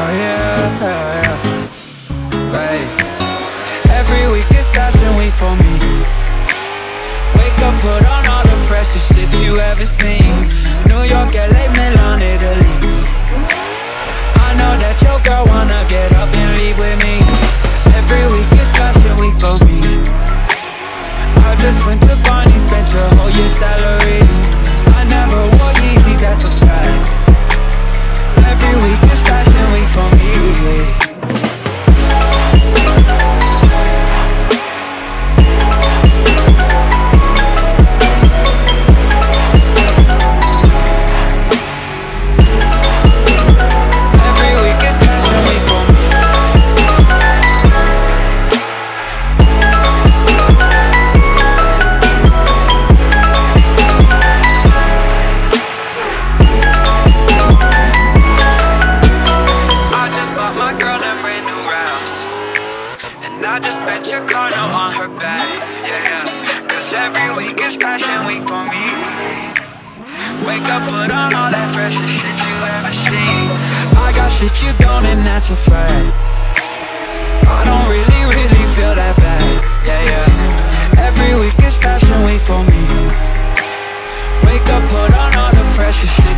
Oh yeah, right. Every week is fashion week for me. Wake up, put on all the freshest shit you ever seen. New York, LA, Milan, Italy. I know that your girl wanna get up and leave with me. Every week is fashion week for me. I just went to Barney, spent your whole year's salary. I never wore Yeezys, that's a fact. Every week is fashion week for me. Put on all that freshest shit you ever seen. I got shit you don't, and that's a fact. I don't really feel that bad. Yeah. Every week is fashion week for me. Wake up, put on all the freshest shit